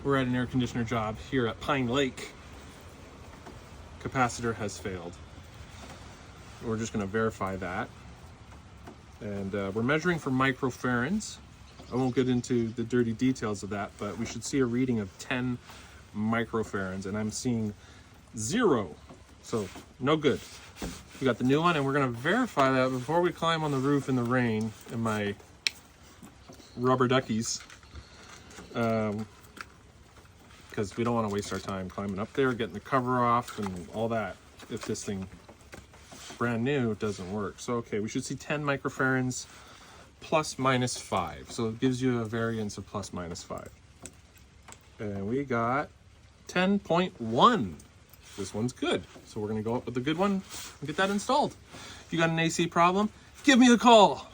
we're at an air conditioner job here at Pine Lake. Capacitor has failed. We're just going to verify that. And we're measuring for microfarads. I won't get into the dirty details of that, but we should see a reading of 10 microfarads, and I'm seeing 0. So no good. We got the new one, and we're going to verify that before we climb on the roof in the rain in my rubber duckies. Because we don't want to waste our time climbing up there, getting the cover off and all that if this thing brand new doesn't work. So okay, we should see 10 microfarads plus minus 5. So it gives you a variance of plus minus 5. And we got 10.1. This one's good. So we're going to go up with the good one and get that installed. If you got an AC problem, give me a call.